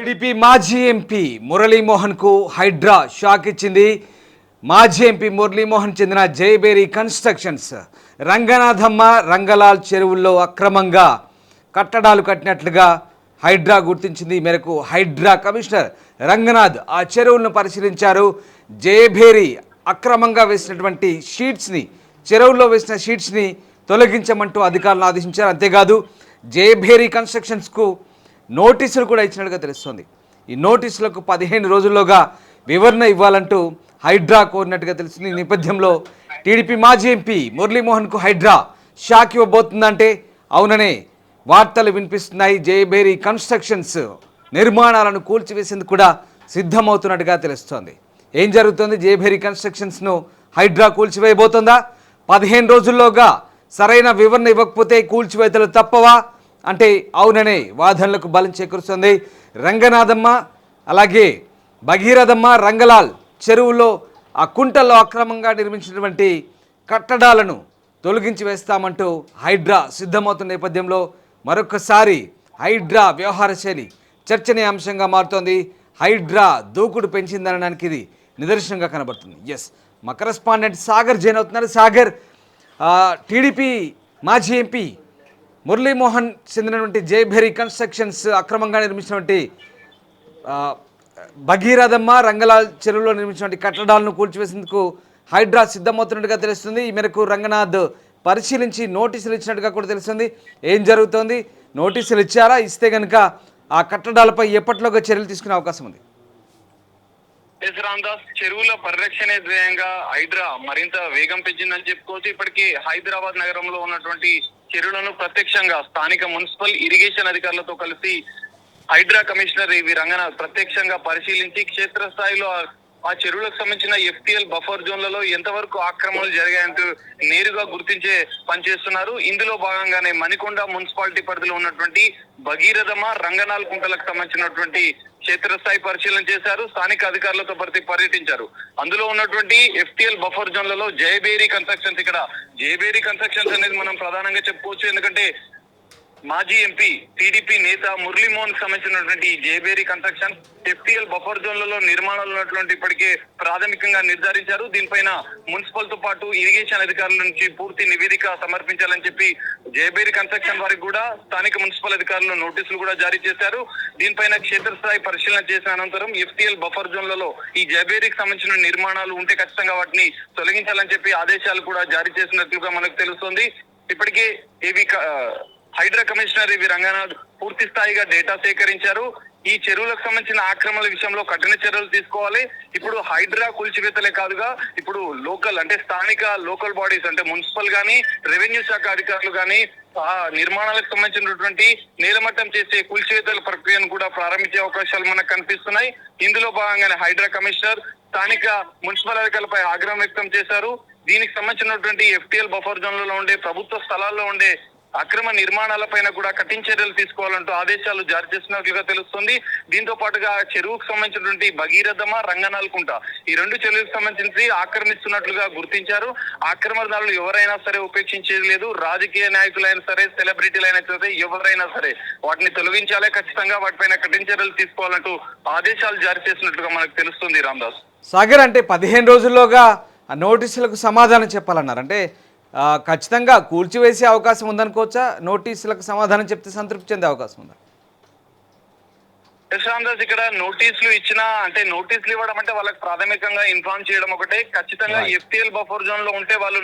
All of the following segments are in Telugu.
టీడీపీ మాజీ ఎంపీ మురళీమోహన్కు హైడ్రా షాక్ ఇచ్చింది. మాజీ ఎంపీ మురళీమోహన్ చెందిన జయబేరి కన్స్ట్రక్షన్స్ రంగనాథమ్మ రంగలాల్ చెరువుల్లో అక్రమంగా కట్టడాలు కట్టినట్లుగా హైడ్రా గుర్తించింది. ఈ మేరకు హైడ్రా కమిషనర్ రంగనాథ్ ఆ చెరువులను పరిశీలించారు. జయబేరి అక్రమంగా వేసినటువంటి షీట్స్ని, చెరువుల్లో వేసిన షీట్స్ని తొలగించమంటూ అధికారులను ఆదేశించారు. అంతేకాదు జయబేరి కన్స్ట్రక్షన్స్కు నోటీసులు కూడా ఇచ్చినట్టుగా తెలుస్తోంది. ఈ నోటీసులకు 15 రోజుల్లోగా వివరణ ఇవ్వాలంటూ హైడ్రా కోరినట్టుగా తెలుస్తుంది. ఈ నేపథ్యంలో టీడీపీ మాజీ ఎంపీ మురళీమోహన్కు హైడ్రా షాక్ ఇవ్వబోతుందంటే అవుననే వార్తలు వినిపిస్తున్నాయి. జయబేరి కన్స్ట్రక్షన్స్ నిర్మాణాలను కూల్చివేసేందుకు కూడా సిద్ధమవుతున్నట్టుగా తెలుస్తోంది. ఏం జరుగుతుంది? జయబేరి కన్స్ట్రక్షన్స్ను హైడ్రా కూల్చివేయబోతుందా? 15 రోజుల్లోగా సరైన వివరణ ఇవ్వకపోతే కూల్చివేతలు తప్పవా అంటే అవుననే వాదనలకు బలం చేకూరుస్తుంది. రంగనాథమ్మ అలాగే భగీరథమ్మ రంగలాల్ చెరువులో ఆ కుంటల్లో అక్రమంగా నిర్మించినటువంటి కట్టడాలను తొలగించి వేస్తామంటూ హైడ్రా సిద్ధమవుతున్న నేపథ్యంలో మరొకసారి హైడ్రా వ్యవహార శైలి చర్చనీయాంశంగా మారుతోంది. హైడ్రా దూకుడు పెంచిందనడానికి ఇది నిదర్శనంగా కనబడుతుంది. ఎస్, మా కరెస్పాండెంట్ సాగర్ జైన్ అవుతున్నారు. సాగర్, టీడీపీ మాజీ ఎంపీ మురళీమోహన్ చెందినటువంటి జయబేరి కన్స్ట్రక్షన్స్ అక్రమంగా నిర్మించినటువంటి భగీరథమ్మ రంగలాల్ చెరువులో నిర్మించినటువంటి కట్టడాలను కూల్చివేసేందుకు హైడ్రా సిద్ధమవుతున్నట్టుగా తెలుస్తుంది. ఈ మేరకు రంగనాథ్ పరిశీలించి నోటీసులు ఇచ్చినట్టుగా కూడా తెలుస్తుంది. ఏం జరుగుతోంది? నోటీసులు ఇచ్చారా? ఇస్తే కనుక ఆ కట్టడాలపై ఎప్పటిలోగా చర్యలు తీసుకునే అవకాశం ఉంది? రామదాస్, చెరువుల పరిరక్షణ ధ్యేయంగా హైడ్రా మరింత వేగం పెంచిందని చెప్పుకోవచ్చు. ఇప్పటికే హైదరాబాద్ నగరంలో ఉన్నటువంటి చెరువులను ప్రత్యక్షంగా స్థానిక మున్సిపల్ ఇరిగేషన్ అధికారులతో కలిసి హైడ్రా కమిషనర్ రంగనాథ్ ప్రత్యక్షంగా పరిశీలించి క్షేత్రస్థాయిలో ఆ చెరువులకు సంబంధించిన ఎఫ్టీఎల్ బఫర్ జోన్లలో ఎంతవరకు ఆక్రమణలు జరిగాయంటూ నేరుగా గుర్తించే పనిచేస్తున్నారు. ఇందులో భాగంగానే మణికొండ మున్సిపాలిటీ పరిధిలో ఉన్నటువంటి భగీరథమ్మ రంగనాల్ కుంటలకు సంబంధించినటువంటి క్షేత్రస్థాయి పరిశీలన చేశారు. స్థానిక అధికారులతో పర్యటించారు. అందులో ఉన్నటువంటి ఎఫ్టీఎల్ బఫర్ జోన్లలో జయబేరి కన్స్ట్రక్షన్స్, ఇక్కడ జయబేరి కన్స్ట్రక్షన్స్ అనేది మనం ప్రధానంగా చెప్పుకోవచ్చు. ఎందుకంటే మాజీ ఎంపీ టీడీపీ నేత మురళీమోహన్ సంబంధించినటువంటి జయబేరి కన్స్ట్రక్షన్ ఎఫ్టీఎల్ బఫర్ జోన్లలో నిర్మాణాలు ఉన్నటువంటి ఇప్పటికే ప్రాథమికంగా నిర్ధారించారు. దీనిపైన మున్సిపల్ తో పాటు ఇరిగేషన్ అధికారుల నుంచి పూర్తి నివేదిక సమర్పించాలని చెప్పి జయబేరి కన్స్ట్రక్షన్ వారికి కూడా స్థానిక మున్సిపల్ అధికారులు నోటీసులు కూడా జారీ చేశారు. దీనిపైన క్షేత్రస్థాయి పరిశీలన చేసిన అనంతరం ఎఫ్టీఎల్ బఫర్ జోన్లలో ఈ జయబేరికి సంబంధించిన నిర్మాణాలు ఉంటే ఖచ్చితంగా వాటిని తొలగించాలని చెప్పి ఆదేశాలు కూడా జారీ చేసినట్లుగా మనకు తెలుస్తోంది. ఇప్పటికే హైడ్రా కమిషనర్ రంగనాథ్ పూర్తి స్థాయిగా డేటా సేకరించారు. ఈ చెరువులకు సంబంధించిన ఆక్రమణల విషయంలో కఠిన చర్యలు తీసుకోవాలి. ఇప్పుడు హైడ్రా కూల్చివేతలే కాదుగా ఇప్పుడు లోకల్ అంటే స్థానిక లోకల్ బాడీస్ అంటే మున్సిపల్ గానీ రెవెన్యూ శాఖ అధికారులు గానీ ఆ నిర్మాణాలకు సంబంధించినటువంటి నేలమట్టం చేసే కూల్చివేతల ప్రక్రియను కూడా ప్రారంభించే అవకాశాలు మనకు కనిపిస్తున్నాయి. ఇందులో భాగంగానే హైడ్రా కమిషనర్ స్థానిక మున్సిపల్ అధికారులపై ఆగ్రహం వ్యక్తం చేశారు. దీనికి సంబంధించినటువంటి ఎఫ్టీఎల్ బఫర్ జోన్లలో ఉండే ప్రభుత్వ స్థలాల్లో ఉండే అక్రమ నిర్మాణాలపైన కూడా కఠిన చర్యలు తీసుకోవాలంటూ ఆదేశాలు జారీ చేసినట్లుగా తెలుస్తుంది. దీంతో పాటుగా చెరువుకు సంబంధించినటువంటి భగీరథమ్మ రంగనాల్ కుంట ఈ 2 చెరువులకు సంబంధించి ఆక్రమిస్తున్నట్లుగా గుర్తించారు. ఆక్రమణదారులు ఎవరైనా సరే ఉపేక్షించేది లేదు. రాజకీయ నాయకులైనా సరే, సెలబ్రిటీలైనా సరే, ఎవరైనా సరే వాటిని తొలగించాలే, ఖచ్చితంగా వాటిపైన కఠిన చర్యలు తీసుకోవాలంటూ ఆదేశాలు జారీ చేసినట్లుగా మనకు తెలుస్తుంది. రామదాస్, సాగర్, అంటే 15 రోజుల్లోగా ఆ నోటీసులకు సమాధానం చెప్పాలన్నారు. అంటే ఖచ్చితంగా కూల్చివేసే అవకాశం ఉందనుకోవచ్చా? నోటీసులకు సమాధానం చెప్తే సంతృప్తి చెందే అవకాశం ఉందా? రామదాస్, ఇక్కడ నోటీసులు ఇచ్చినా అంటే నోటీసులు ఇవ్వడం అంటే వాళ్ళకి ప్రాథమికంగా ఇన్ఫార్మ్ చేయడం ఒకటే. ఖచ్చితంగా ఎఫ్టీఎల్ బఫర్ జోన్ లో ఉంటే వాళ్ళు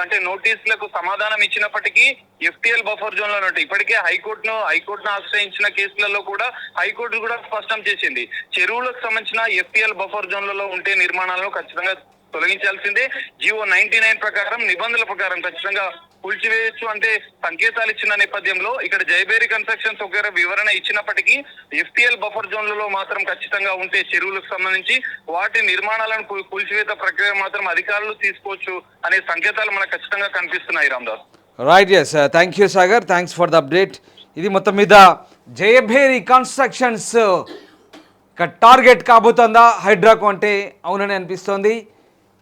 అంటే నోటీసులకు సమాధానం ఇచ్చినప్పటికీ ఎఫ్టీఎల్ బఫర్ జోన్ లో ఉంటాయి. ఇప్పటికే హైకోర్టును ఆశ్రయించిన కేసులలో కూడా హైకోర్టు కూడా స్పష్టం చేసింది, చెరువులకు సంబంధించిన ఎఫ్టీఎల్ బఫర్ జోన్లలో ఉంటే నిర్మాణాలను ఖచ్చితంగా తొలగించాల్సిందే. జియో 99 ప్రకారం నిబంధనల ప్రకారం ఖచ్చితంగా కూల్చివేయచ్చు అంటే సంకేతాలు ఇచ్చిన నేపథ్యంలో ఇక్కడ జయబేరి కన్స్ట్రక్షన్స్ ఒక వివరణ ఇచ్చినప్పటికీ ఎఫ్టీఎల్ బఫర్ జోన్లలో మాత్రం ఖచ్చితంగా ఉంటే చెరువులకు సంబంధించి వాటి నిర్మాణాలను కూల్చివేత ప్రక్రియ మాత్రం అధికారులు తీసుకోవచ్చు అనే సంకేతాలు మనకు ఖచ్చితంగా కనిపిస్తున్నాయి. Ramadas, right, yes, thank you Sagar, thanks for the update. ఇది మొత్తం మీద జయబేరి కన్స్ట్రక్షన్స్ టార్గెట్ కాబోతుందా హైడ్రాకు అంటే అవునని అనిపిస్తోంది.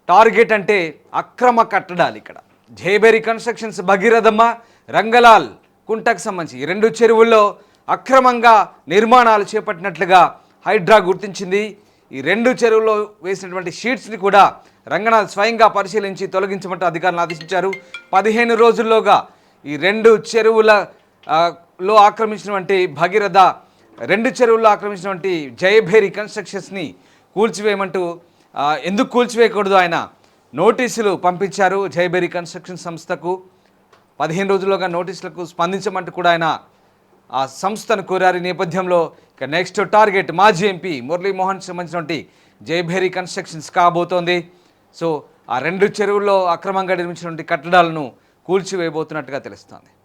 టార్గెట్ అంటే అక్రమ కట్టడాలు. ఇక్కడ జయబేరి కన్స్ట్రక్షన్స్ భగీరథమ్మ రంగలాల్ కుంటకు సంబంధించి 2 చెరువుల్లో అక్రమంగా నిర్మాణాలు చేపట్టినట్లుగా హైడ్రా గుర్తించింది. ఈ 2 చెరువుల్లో వేసినటువంటి షీట్స్ని కూడా రంగనాథ్ స్వయంగా పరిశీలించి తొలగించమంటూ అధికారులను ఆదేశించారు. 15 రోజుల్లోగా ఈ 2 చెరువుల లో ఆక్రమించినటువంటి భగీరథ 2 చెరువుల్లో ఆక్రమించినటువంటి జయభేరి కన్స్ట్రక్షన్స్ని కూల్చివేయమంటూ ఎందుకు కూల్చివేయకూడదు ఆయన నోటీసులు పంపించారు జయభేరి కన్స్ట్రక్షన్ సంస్థకు. 15 రోజుల్లోగా నోటీసులకు స్పందించమంటూ కూడా ఆయన ఆ సంస్థను కోరారు. ఈ నేపథ్యంలో ఇక నెక్స్ట్ టార్గెట్ మాజీ ఎంపీ మురళీమోహన్ సంబంధించినటువంటి జయభేరి కన్స్ట్రక్షన్స్ కాబోతోంది. సో ఆ 2 చెరువుల్లో అక్రమంగా నిర్మించినటువంటి కట్టడాలను కూల్చివేయబోతున్నట్టుగా తెలుస్తోంది.